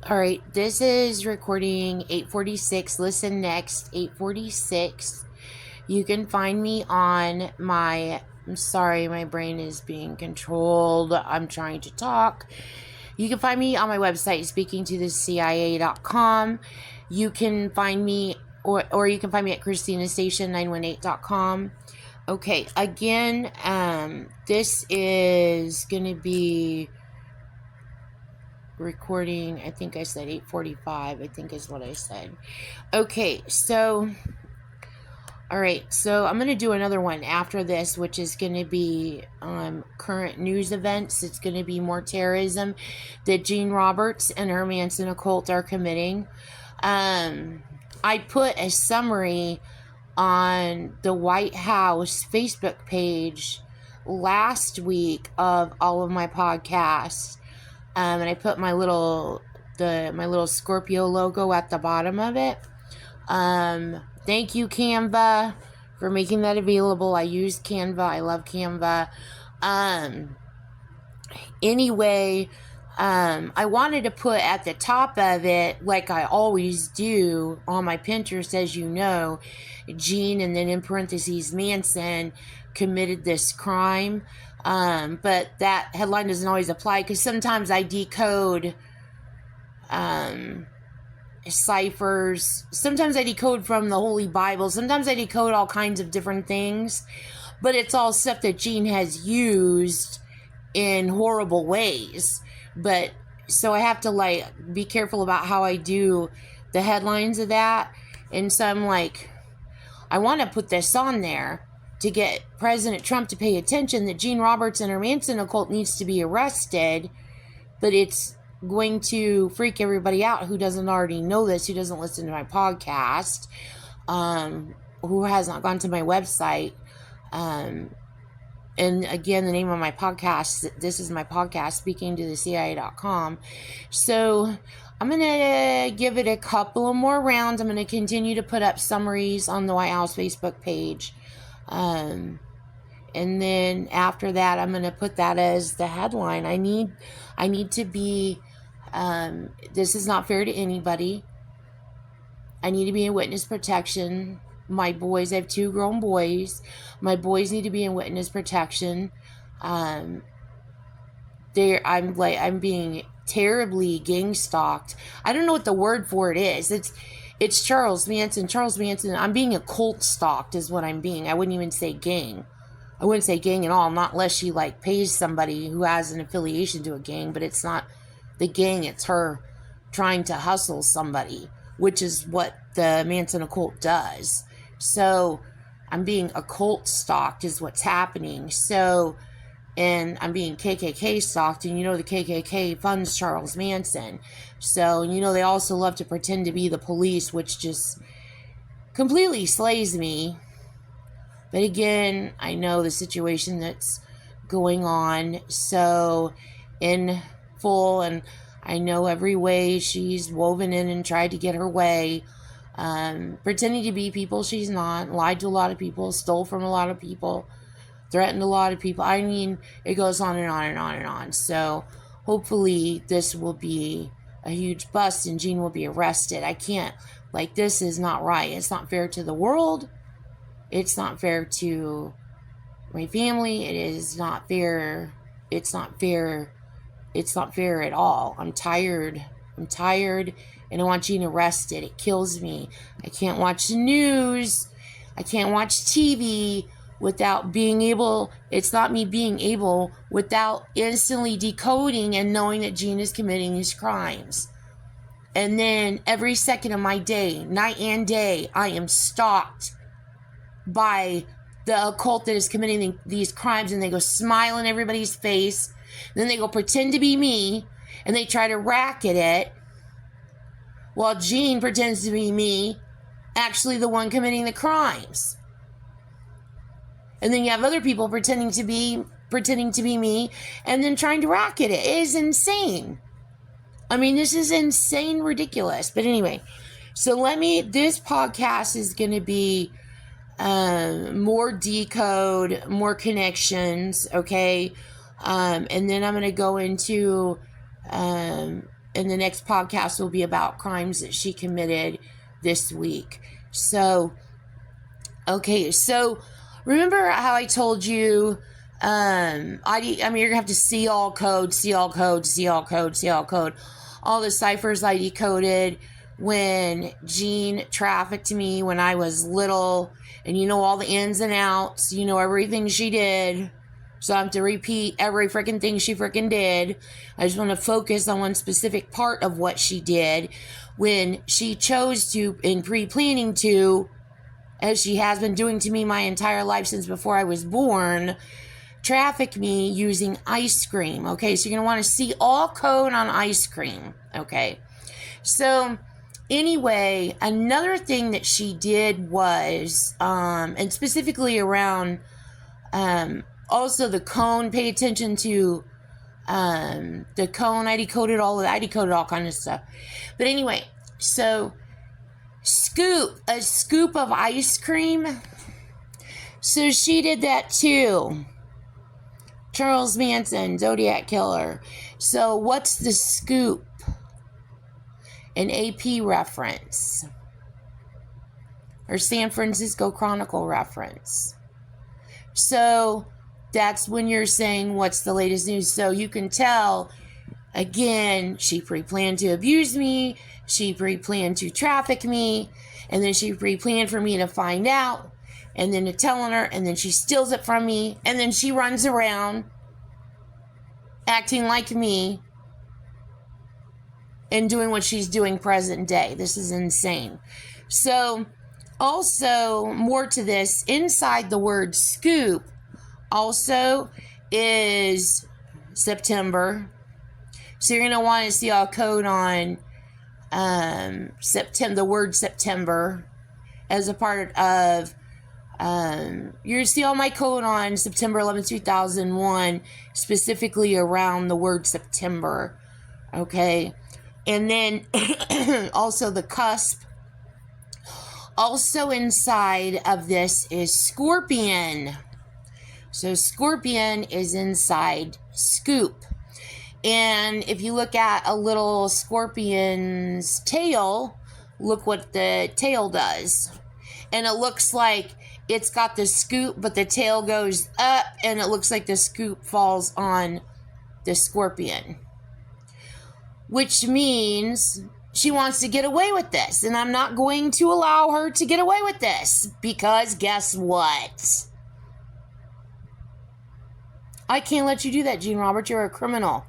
All right, this is recording 846. Listen next, 846. You can find me on I'm sorry, my brain is being controlled. I'm trying to talk. You can find me on my website, speakingtothecia.com. You can find me, or you can find me at christinastation918.com. Okay, again, this is going to be recording, I think I said 8:45, I think is what I said. Okay, so all right, so I'm going to do another one after this, which is going to be current news events. It's going to be more terrorism that Gene Roberts and her Manson occult are committing. I put a summary on the White House Facebook page last week of all of my podcasts. And I put my little Scorpio logo at the bottom of it. Thank you, Canva, for making that available. I use Canva. I love Canva. Anyway, I wanted to put at the top of it, like I always do on my Pinterest, as you know, Gene, and then in parentheses, Manson committed this crime. But that headline doesn't always apply because sometimes I decode ciphers. Sometimes I decode from the Holy Bible. Sometimes I decode all kinds of different things. But it's all stuff that Gene has used in horrible ways. But so I have to be careful about how I do the headlines of that. And so I'm like, I want to put this on there to get President Trump to pay attention that Gene Roberts and her Manson occult needs to be arrested, but it's going to freak everybody out who doesn't already know this, who doesn't listen to my podcast, who has not gone to my website. And again, the name of my podcast, this is my podcast, speakingtothecia.com. So I'm going to give it a couple of more rounds. I'm going to continue to put up summaries on the White House Facebook page. And then after that, I'm going to put that as the headline. I need to be, this is not fair to anybody. I need to be in witness protection. My boys, I have 2 grown boys. My boys need to be in witness protection. I'm being terribly gang stalked. I don't know what the word for it is. It's Charles Manson. I'm being occult stalked is what I'm being. I wouldn't even say gang. I wouldn't say gang at all, not unless she pays somebody who has an affiliation to a gang, but it's not the gang, it's her trying to hustle somebody, which is what the Manson occult does. So I'm being occult stalked is what's happening. So, and I'm being KKK stalked, and the KKK funds Charles Manson. So, they also love to pretend to be the police, which just completely slays me. But again, I know the situation that's going on so in full, and I know every way she's woven in and tried to get her way, pretending to be people she's not, lied to a lot of people, stole from a lot of people, threatened a lot of people. I mean, it goes on and on and on and on. So hopefully this will be a huge bust and Gene will be arrested. I can't, this is not right. It's not fair to the world. It's not fair to my family. It is not fair. It's not fair. It's not fair at all. I'm tired, and I want Gene arrested. It kills me. I can't watch the news. I can't watch TV without being able, it's not me being able, without instantly decoding and knowing that Gene is committing these crimes. And then every second of my day, night and day, I am stalked by the occult that is committing these crimes, and they go smile in everybody's face. Then they go pretend to be me, and they try to racket it, while Gene pretends to be me, actually the one committing the crimes. And then you have other people pretending to be me, and then trying to racket it. It is insane. I mean, this is insane, ridiculous. But anyway, so this podcast is going to be more decode, more connections, okay? And then I'm going to go into and the next podcast will be about crimes that she committed this week. So, okay, so remember how I told you, you're gonna have to see all code, all the ciphers I decoded when Jean trafficked me when I was little, and you know all the ins and outs, you know everything she did. So I have to repeat every freaking thing she freaking did. I just want to focus on one specific part of what she did when she chose to, in pre-planning to, as she has been doing to me my entire life since before I was born, traffic me using ice cream. Okay, so you're going to want to see all code on ice cream. Okay, so anyway, another thing that she did was, and specifically around, also the cone, pay attention to the cone. I decoded all kind of stuff. But anyway, so a scoop of ice cream. So she did that too. Charles Manson, Zodiac Killer. So what's the scoop? An AP reference. Or San Francisco Chronicle reference. So that's when you're saying what's the latest news. So you can tell, again, she pre-planned to abuse me, she pre-planned to traffic me, and then she pre-planned for me to find out, and then to tell on her, and then she steals it from me, and then she runs around acting like me and doing what she's doing present day. This is insane. So also, more to this, inside the word scoop also is September. So you're going to want to see all code on September, the word September, as a part of, you're going to see all my code on September 11th, 2001, specifically around the word September. Okay. And then also the cusp. Also inside of this is Scorpion. So Scorpion is inside Scoop. And if you look at a little scorpion's tail, look what the tail does. And it looks like it's got the scoop, but the tail goes up, and it looks like the scoop falls on the scorpion. Which means she wants to get away with this. And I'm not going to allow her to get away with this. Because guess what? I can't let you do that, Gene Roberts. You're a criminal.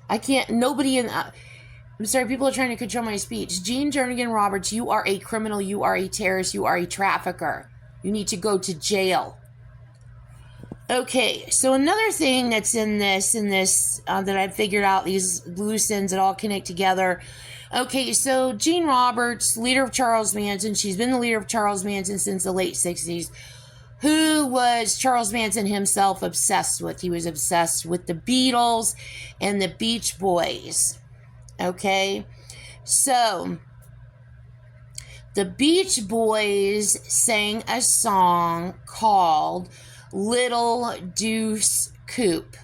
I can't, nobody in, I'm sorry, people are trying to control my speech. Gene Jernigan Roberts, you are a criminal, you are a terrorist, you are a trafficker. You need to go to jail. Okay, so another thing that's in this, that I figured out, these loose ends that all connect together. Okay, so Gene Roberts, leader of Charles Manson, she's been the leader of Charles Manson since the late 60s. Who was Charles Manson himself obsessed with? He was obsessed with the Beatles and the Beach Boys. Okay? So, the Beach Boys sang a song called Little Deuce Coupe.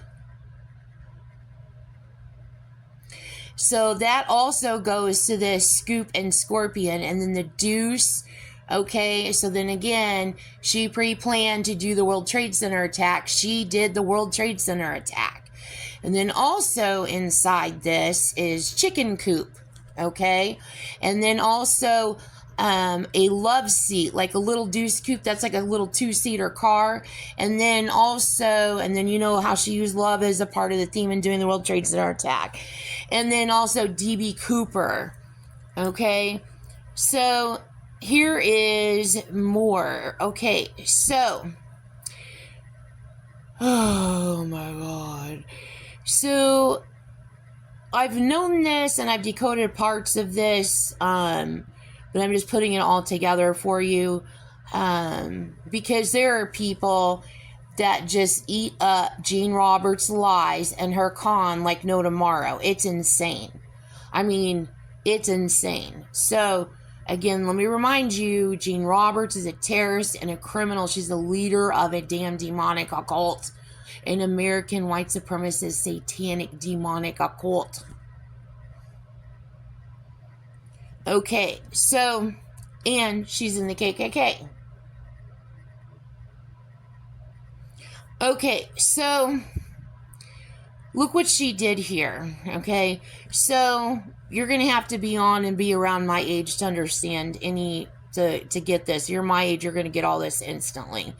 So, that also goes to the Scoop and Scorpion, and then the Deuce. Okay, so then again, she pre-planned to do the World Trade Center attack. She did the World Trade Center attack. And then also inside this is Chicken Coop. Okay, and then also a love seat, like a little Deuce Coupe. That's like a little two-seater car. And then also, and then you know how she used love as a part of the theme in doing the World Trade Center attack. And then also D.B. Cooper. Okay, so here is more. Okay, so, oh my God. So, I've known this and I've decoded parts of this, but I'm just putting it all together for you, because there are people that just eat up Gene Roberts' lies and her con like no tomorrow. It's insane. I mean, it's insane. So, again, let me remind you, Gene Roberts is a terrorist and a criminal. She's the leader of a damn demonic occult, an American white supremacist satanic demonic occult. Okay, so, and she's in the KKK. Okay, so look what she did here. Okay, so you're gonna have to be on and be around my age to understand to get this. You're my age, you're gonna get all this instantly.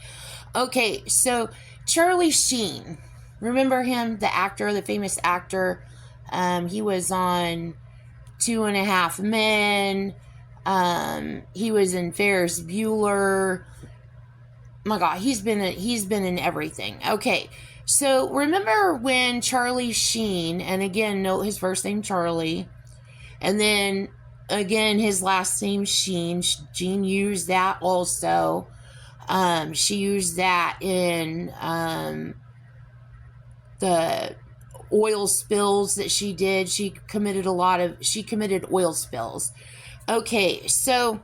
Okay, so Charlie Sheen, remember him, the actor, the famous actor? He was on Two and a Half Men. He was in Ferris Bueller. My God, he's been in everything. Okay, so remember when Charlie Sheen, and again, note his first name Charlie, and then again his last name Sheen. Jean used that also. She used that in the oil spills that she did. She committed oil spills. Okay, so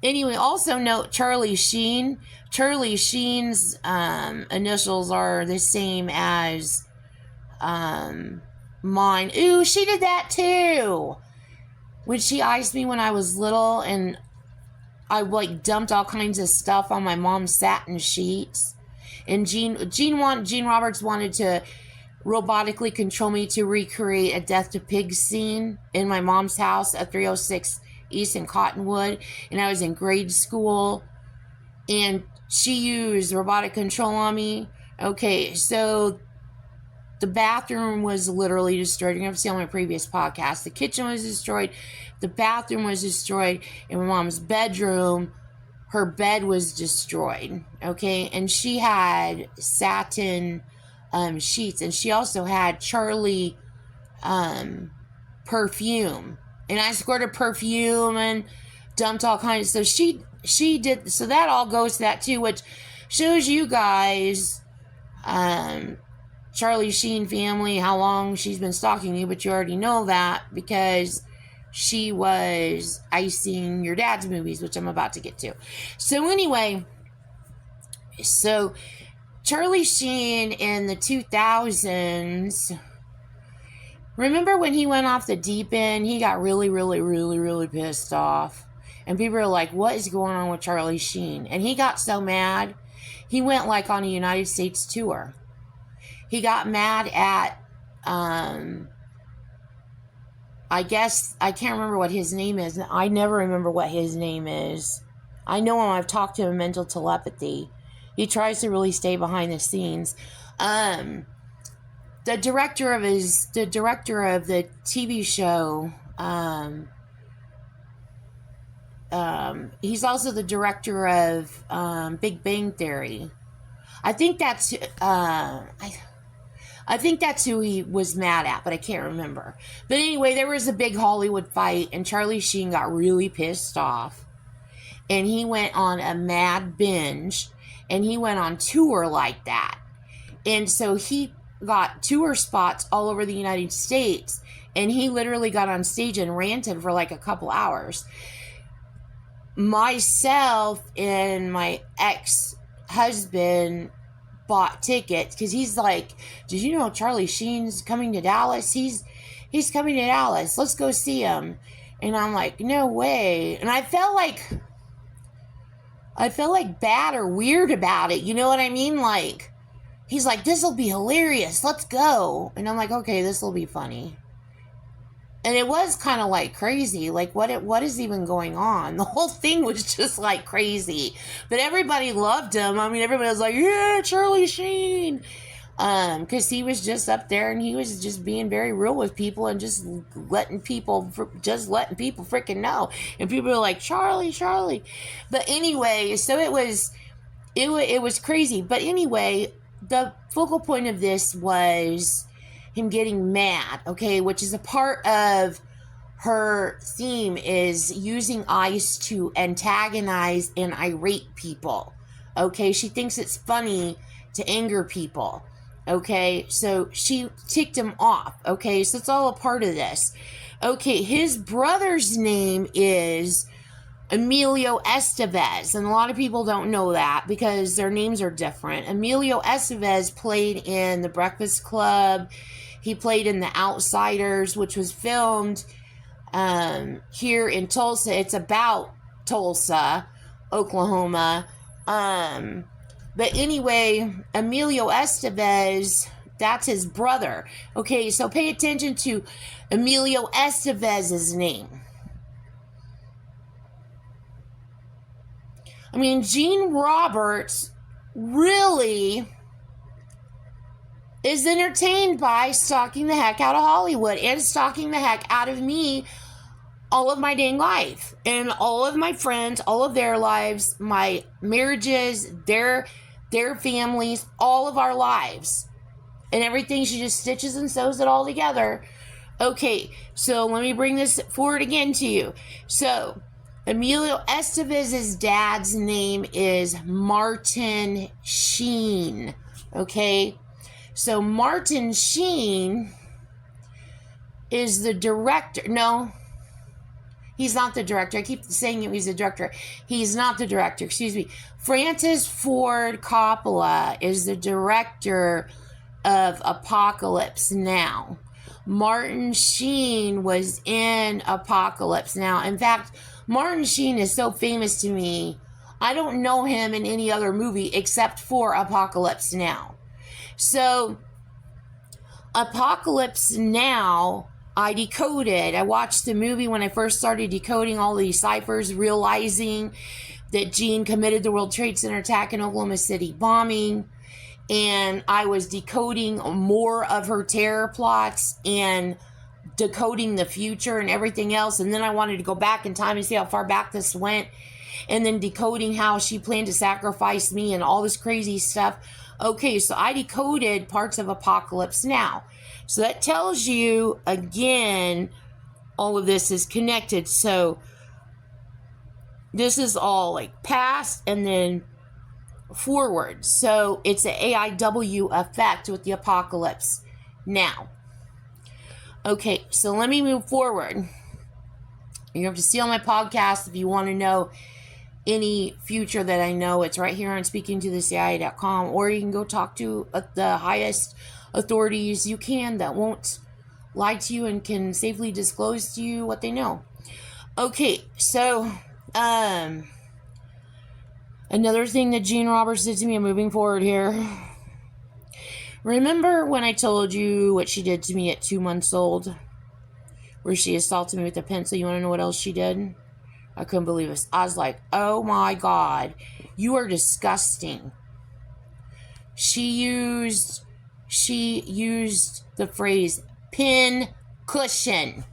anyway, also note Charlie Sheen. Charlie Sheen's initials are the same as mine. Ooh, she did that too. When she iced me when I was little, and I like dumped all kinds of stuff on my mom's satin sheets. And Gene Roberts wanted to robotically control me to recreate a Death to Pigs scene in my mom's house at 306 East in Cottonwood. And I was in grade school, and she used robotic control on me. Okay, so the bathroom was literally destroyed. You're going to see on my previous podcast. The kitchen was destroyed. The bathroom was destroyed. In my mom's bedroom, her bed was destroyed. Okay, and she had satin sheets. And she also had Charlie perfume. And I squirted perfume and dumped all kinds. So she did. So that all goes to that too, which shows you guys Charlie Sheen family, how long she's been stalking you, but you already know that because she was icing your dad's movies, which I'm about to get to. So anyway, so Charlie Sheen in the 2000s, remember when he went off the deep end, he got really, really, really, really pissed off. And people are like, what is going on with Charlie Sheen? And he got so mad, he went like on a United States tour. He got mad at, I guess, I can't remember what his name is. I never remember what his name is. I know him, I've talked to him, mental telepathy. He tries to really stay behind the scenes. The director of the TV show, he's also the director of Big Bang Theory. I think that's who he was mad at, but I can't remember. But anyway, there was a big Hollywood fight, and Charlie Sheen got really pissed off. And he went on a mad binge, and he went on tour like that. And so he got tour spots all over the United States, and he literally got on stage and ranted for like a couple hours. Myself and my ex-husband bought tickets because he's like, did you know Charlie Sheen's coming to Dallas? He's coming to Dallas. Let's go see him. And I'm like, no way. And I felt like bad or weird about it. You know what I mean? Like, he's like, this will be hilarious. Let's go. And I'm like, okay, this will be funny. And it was kind of like crazy. Like, what is even going on? The whole thing was just like crazy. But everybody loved him. I mean, everybody was like, yeah, Charlie Sheen. Because he was just up there and he was just being very real with people and just letting people freaking know. And people were like, Charlie. But anyway, so it was crazy. But anyway, the focal point of this was him getting mad, okay, which is a part of her theme, is using ice to antagonize and irate people, okay? She thinks it's funny to anger people, okay? So she ticked him off, okay? So it's all a part of this. Okay, his brother's name is Emilio Estevez, and a lot of people don't know that because their names are different. Emilio Estevez played in The Breakfast Club. He played in The Outsiders, which was filmed here in Tulsa. It's about Tulsa, Oklahoma. But anyway, Emilio Estevez, that's his brother. Okay, so pay attention to Emilio Estevez's name. I mean, Gene Roberts really is entertained by stalking the heck out of Hollywood and stalking the heck out of me all of my dang life, and all of my friends, all of their lives, my marriages, their families, all of our lives, and everything. She just stitches and sews it all together. Okay, so let me bring this forward again to you. So Emilio Estevez's dad's name is Martin Sheen. Okay, so Martin Sheen is the director. No, he's not the director. I keep saying he's the director. He's not the director. Excuse me. Francis Ford Coppola is the director of Apocalypse Now. Martin Sheen was in Apocalypse Now. In fact, Martin Sheen is so famous to me, I don't know him in any other movie except for Apocalypse Now. So, Apocalypse Now, I decoded. I watched the movie when I first started decoding all these ciphers, realizing that Jean committed the World Trade Center attack and Oklahoma City bombing. And I was decoding more of her terror plots and decoding the future and everything else. And then I wanted to go back in time and see how far back this went. And then decoding how she planned to sacrifice me and all this crazy stuff. Okay, so I decoded parts of Apocalypse Now. So that tells you, again, all of this is connected. So this is all like past and then forward. So it's an AIW effect with the Apocalypse Now. Okay, so let me move forward. You have to see on my podcast if you want to know any future that I know. It's right here on speakingtothecia.com, or you can go talk to the highest authorities you can that won't lie to you and can safely disclose to you what they know. Okay, so another thing that Gene Roberts did to me, I'm moving forward here. Remember when I told you what she did to me at 2 months old? Where she assaulted me with a pencil. You want to know what else she did? I couldn't believe this. I was like, oh my God, you are disgusting. She used the phrase pin cushion.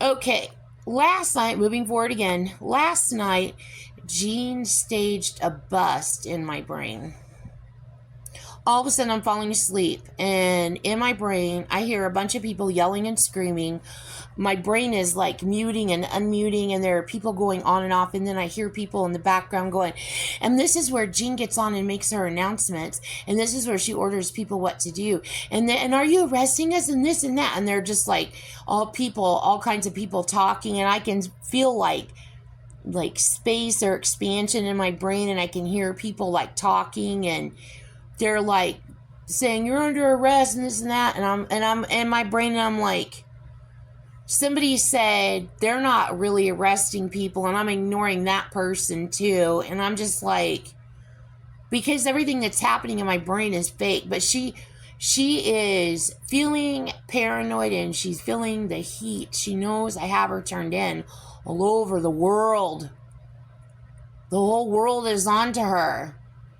Okay, last night, moving forward again, last night, Jean staged a bust in my brain. All of a sudden, I'm falling asleep, and in my brain, I hear a bunch of people yelling and screaming. My brain is like muting and unmuting, and there are people going on and off, and then I hear people in the background going, and this is where Jean gets on and makes her announcements, and this is where she orders people what to do, and are you arresting us, and this and that, and they're just like all kinds of people talking, and I can feel like space or expansion in my brain, and I can hear people like talking, and they're like saying you're under arrest and this and that, and I'm in my brain, and I'm like, somebody said they're not really arresting people, and I'm ignoring that person too, and I'm just like, because everything that's happening in my brain is fake. But she is feeling paranoid, and she's feeling the heat. She knows I have her turned in all over the world. The whole world is onto her.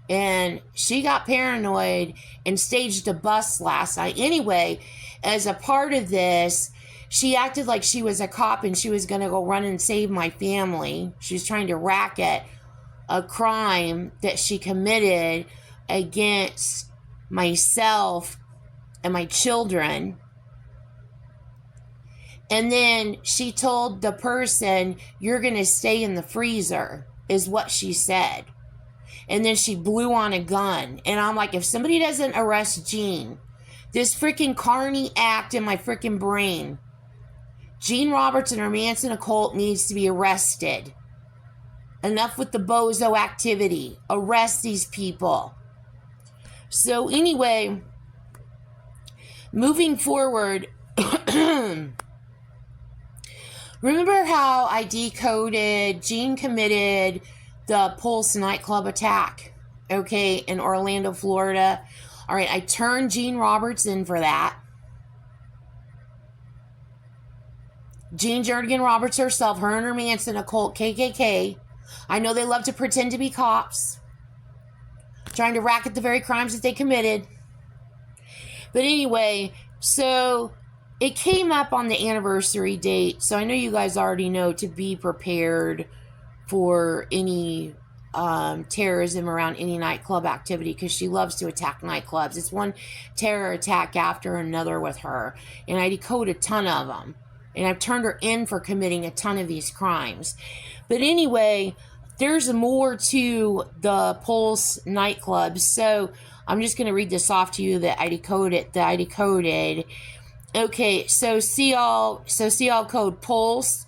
And she got paranoid and staged a bust last night. Anyway, as a part of this, she acted like she was a cop and she was going to go run and save my family. She was trying to racket a crime that she committed against myself and my children. And then she told the person, you're going to stay in the freezer, is what she said. And then she blew on a gun. And I'm like, if somebody doesn't arrest Jean, this freaking Carney act in my freaking brain, Gene Roberts and her Manson occult needs to be arrested. Enough with the bozo activity. Arrest these people. So anyway, moving forward, Remember how I decoded Gene committed the Pulse nightclub attack, okay, in Orlando, Florida? All right, I turned Gene Roberts in for that. Jean Jernigan Roberts herself, her and her Manson occult, KKK. I know they love to pretend to be cops, trying to racket the very crimes that they committed. But anyway, so it came up on the anniversary date, so I know you guys already know to be prepared for any terrorism around any nightclub activity, because she loves to attack nightclubs. It's one terror attack after another with her, and I decoded a ton of them, and I've turned her in for committing a ton of these crimes. But anyway, there's more to the Pulse nightclubs, so I'm just going to read this off to you that I decoded. Okay, so CL code Pulse,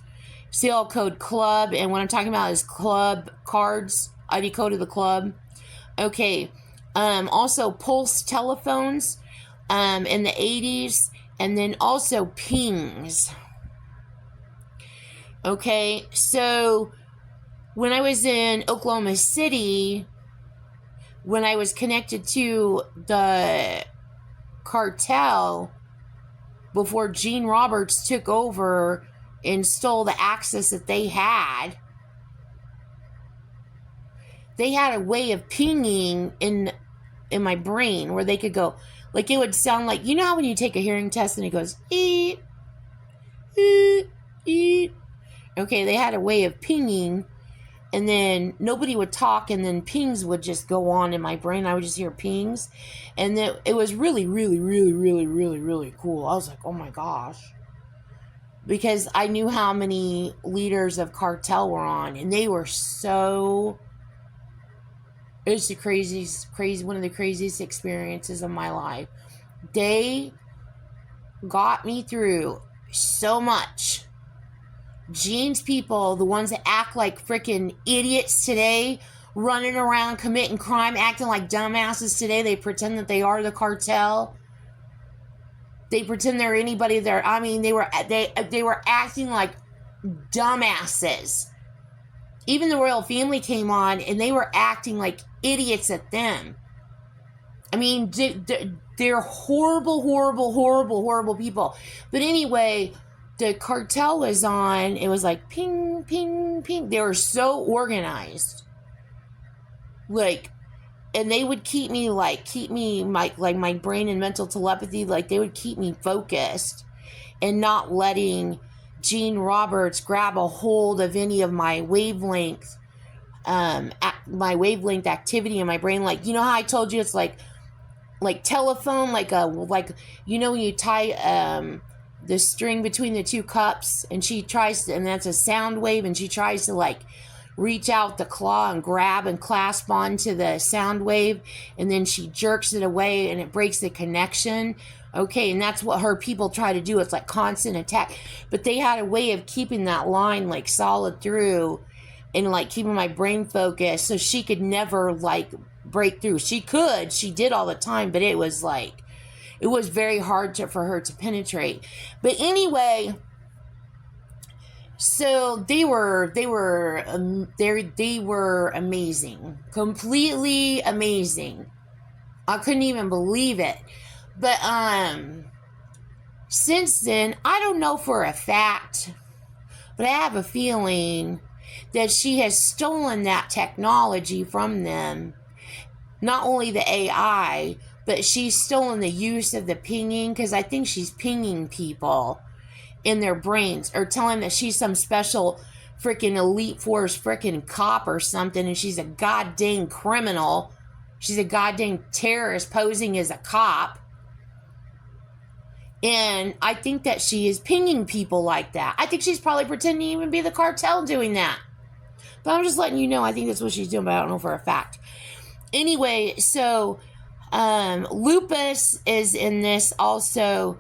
CL code Club, and what I'm talking about is club cards. I decoded the club. Okay, also Pulse telephones in the 80s, and then also pings. Okay, so when I was in Oklahoma City, when I was connected to the cartel, before Gene Roberts took over and stole the access that they had a way of pinging in my brain where they could go, like, it would sound like, you know how when you take a hearing test and it goes, eat, eat, eat. Okay, they had a way of pinging, and then nobody would talk, and then pings would just go on in my brain. I would just hear pings, and then it was really, really, really, really, really, really cool. I was like, oh my gosh. Because I knew how many leaders of cartel were on, and they were so... It's the craziest, one of the craziest experiences of my life. They got me through so much. Gene's people, the ones that act like freaking idiots today, running around committing crime, acting like dumbasses today. They pretend that they are the cartel. They pretend they're anybody there. I mean, they were acting like dumbasses. Even the royal family came on, and they were acting like idiots at them. I mean, they're horrible, horrible, horrible, horrible people. But anyway, the cartel was on. It was like ping, ping, ping. They were so organized. Like, and they would keep me my brain and mental telepathy, like they would keep me focused and not letting Gene Roberts grab a hold of any of my wavelength activity in my brain. Like, you know how I told you it's like telephone, like you know when you tie the string between the two cups, and she tries to, and that's a sound wave, and she tries to like reach out the claw and grab and clasp onto the sound wave, and then she jerks it away and it breaks the connection. Okay, and that's what her people try to do. It's like constant attack. But they had a way of keeping that line like solid through, and like keeping my brain focused so she could never like break through. She did all the time, but it was very hard for her to penetrate. But anyway, so they were amazing, completely amazing. I couldn't even believe it. But since then, I don't know for a fact, but I have a feeling that she has stolen that technology from them. Not only the AI, but she's stolen the use of the pinging, because I think she's pinging people in their brains, or telling that she's some special freaking elite force freaking cop or something, and she's a goddamn criminal. She's a goddamn terrorist posing as a cop. And I think that she is pinging people like that. I think she's probably pretending to even be the cartel doing that. But I'm just letting you know, I think that's what she's doing, but I don't know for a fact. Anyway, so Lupus is in this also.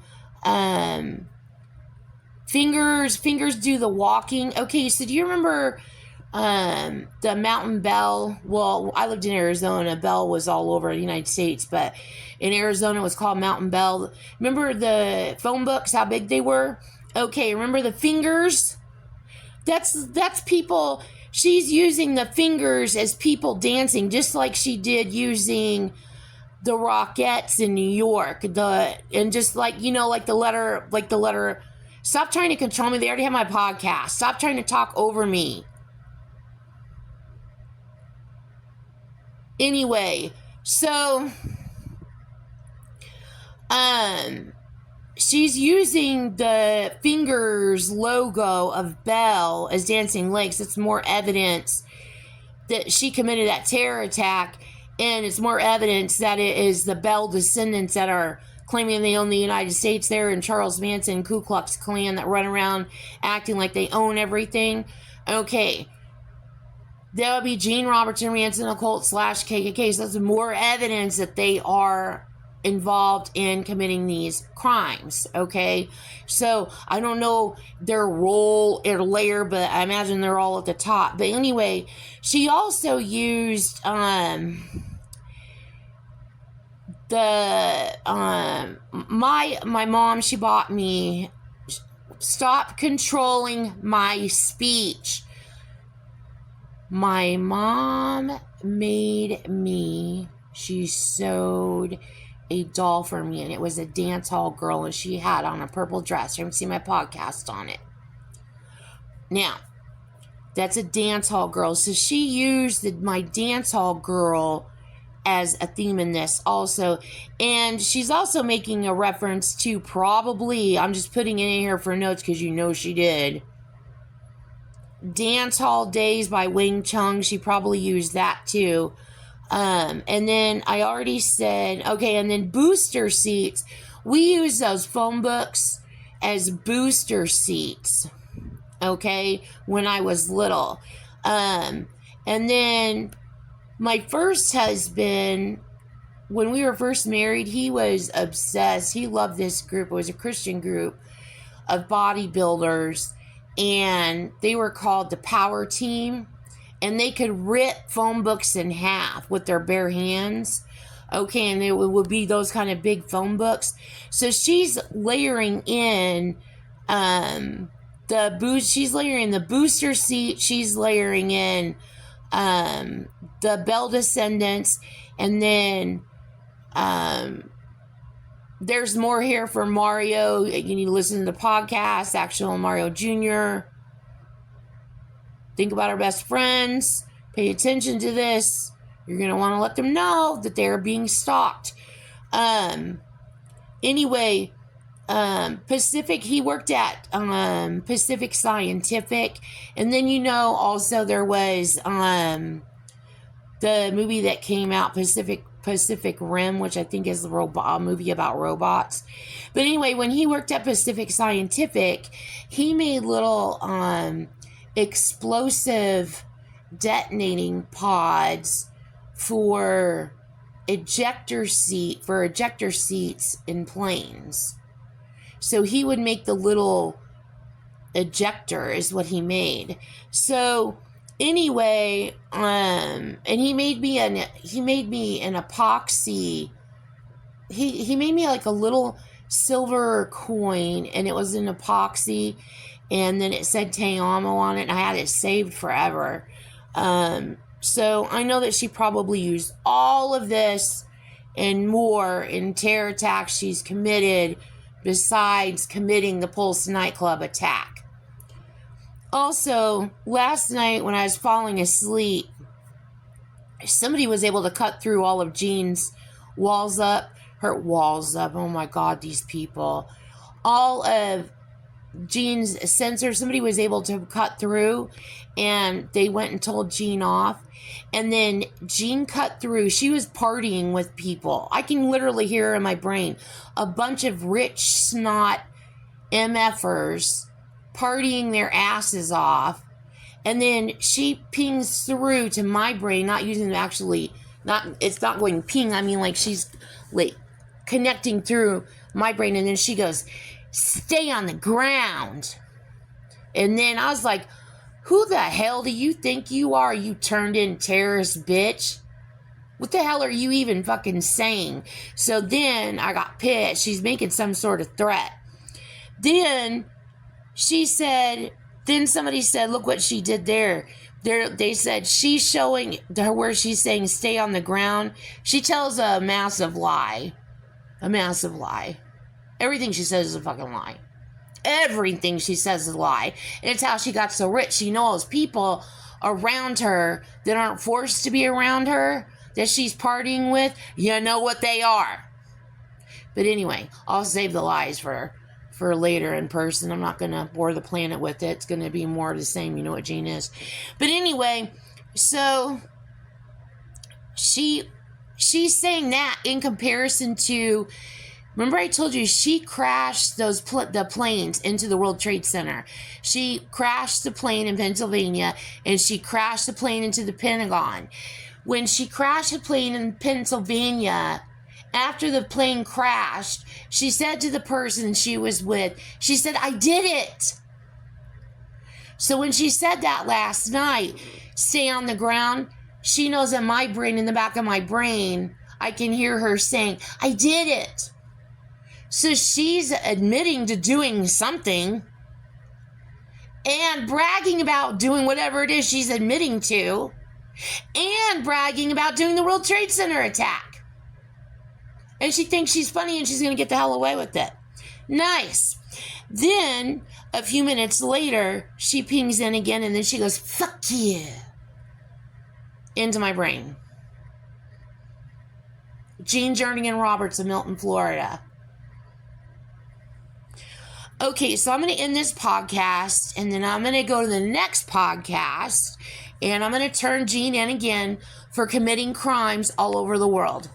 Fingers do the walking. Okay, so do you remember the Mountain Bell. Well, I lived in Arizona. Bell was all over the United States, but in Arizona it was called Mountain Bell. Remember the phone books, how big they were? Okay, remember the fingers? That's people. She's using the fingers as people dancing, just like she did using the Rockettes in New York. And just like, like the letter. Stop trying to control me. They already have my podcast. Stop trying to talk over me. Anyway, so she's using the fingers logo of Bell as dancing legs. It's more evidence that she committed that terror attack, and it's more evidence that it is the Bell descendants that are claiming they own the United States. They're in Charles Manson, Ku Klux Klan, that run around acting like they own everything. Okay. That would be Gene Robertson, Manson occult / KKK. So that's more evidence that they are involved in committing these crimes. Okay. So I don't know their role or layer, but I imagine they're all at the top. But anyway, she also used, my mom, she bought me Stop Controlling My Speech. My mom made me, she sewed a doll for me, and it was a dance hall girl, and she had on a purple dress. You haven't seen my podcast on it. Now, that's a dance hall girl. So she used my dance hall girl as a theme in this also. And she's also making a reference to probably, I'm just putting it in here for notes because she did, Dance Hall Days by Wing Chung. She probably used that too. And then I already said, okay, and then booster seats. We use those phone books as booster seats, okay, when I was little. And then my first husband, when we were first married, he was obsessed. He loved this group. It was a Christian group of bodybuilders, and they were called the Power Team, and they could rip phone books in half with their bare hands. Okay, and it would be those kind of big phone books. So she's layering in she's layering the booster seat, she's layering in the Bell descendants, and then there's more here for Mario. You need to listen to the podcast, Actual Mario Jr. Think about our best friends. Pay attention to this. You're going to want to let them know that they're being stalked. Anyway, Pacific, he worked at Pacific Scientific. And then, also there was the movie that came out, Pacific Rim, which I think is a movie about robots. But anyway, when he worked at Pacific Scientific, he made little explosive detonating pods for ejector seats in planes. So he would make the little ejector is what he made. So anyway, and he made me an epoxy. He made me like a little silver coin, and it was an epoxy, and then it said Te Amo on it, and I had it saved forever. So I know that she probably used all of this and more in terror attacks she's committed, besides committing the Pulse nightclub attack. Also, last night when I was falling asleep, somebody was able to cut through all of Jean's walls up. Oh my God, these people. All of Jean's sensors, somebody was able to cut through, and they went and told Jean off. And then Jean cut through. She was partying with people. I can literally hear her in my brain. A bunch of rich snot MFers partying their asses off. And then she pings through to my brain, not using it's not going ping. I mean, like, she's like connecting through my brain. And then she goes, "Stay on the ground." And then I was like, Who the hell do you think you are, you turned-in terrorist bitch? What the hell are you even fucking saying? So then I got pissed. She's making some sort of threat. Then somebody said, look what she did there. They said she's showing her where she's saying stay on the ground. She tells a massive lie. A massive lie. Everything she says is a fucking lie. Everything she says is a lie. And it's how she got so rich. She knows people around her that aren't forced to be around her, that she's partying with, you know what they are. But anyway, I'll save the lies for later in person. I'm not going to bore the planet with it. It's going to be more of the same. You know what Gene is. But anyway, so she's saying that in comparison to, remember I told you she crashed the planes into the World Trade Center. She crashed the plane in Pennsylvania, and she crashed the plane into the Pentagon. When she crashed the plane in Pennsylvania, after the plane crashed, she said to the person she was with, she said, I did it. So when she said that last night, stay on the ground, she knows in my brain, in the back of my brain, I can hear her saying, I did it. So she's admitting to doing something and bragging about doing whatever it is she's admitting to, and bragging about doing the World Trade Center attack. And she thinks she's funny and she's going to get the hell away with it. Nice. Then, a few minutes later, she pings in again and then she goes, fuck you. Into my brain. Jean Jernigan Roberts of Milton, Florida. Okay, so I'm going to end this podcast and then I'm going to go to the next podcast and I'm going to turn Jean in again for committing crimes all over the world.